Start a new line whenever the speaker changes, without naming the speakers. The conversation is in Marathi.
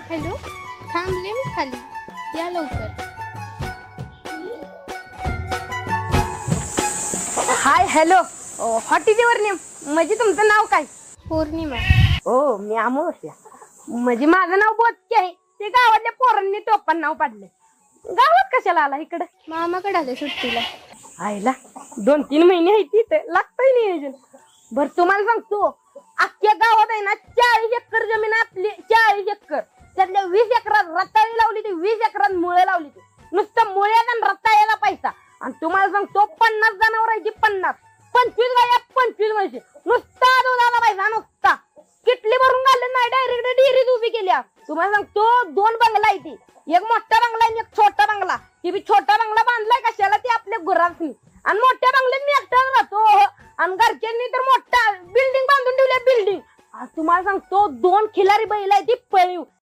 हॅलो, थांबले मी खाली, या लवकर.
Hi hello. What is your name? म्हणजे तुमचं नाव काय?
पौर्णिमा.
हो मी अमावस्या. म्हणजे माझं नाव बोचके आहे. ते गावातल्या पोरांनी टोपण नाव पाडले. गावात कशाला आला इकडे?
मामाकडे आले सुट्टीला.
आईला 2-3 महिने आहे तिथे लागतंय नियोजन. बर तुम्हाला सांगतो, अख्ख्या गावात आहे ना 40 एकर जमीन आपली. 40 एकर त्यातल्या 20 एकरात रताळी लावली, ती 20 एकरात मुळे लावली. ती नुसतं मुळ्यात आणि रताळ्याला पैसा. आणि तुम्हाला सांगतो 50 जनावरांची 50, 25 गाया, 25 म्हशी, नुसता दुधाला पैसा. नुसता किटली भरून घालले नाही, डायरेक्ट डेअरीत उभी केली. तुम्हाला सांगतो 2 बंगला आहे ती. एक मोठा बंगला आणि एक छोटा बंगला. ती बी छोटा बंगला बांधलाय कशाला? ती आपल्या गुरांनी. आणि मोठ्या बंगल्यात मी एकटाच राहतो. आणि घरच्यांनी तर मोठा बिल्डिंग बांधून ठेवली. बिल्डिंग तुम्हाला सांगतो 2 खिलारी बैल आहे ती पळीव.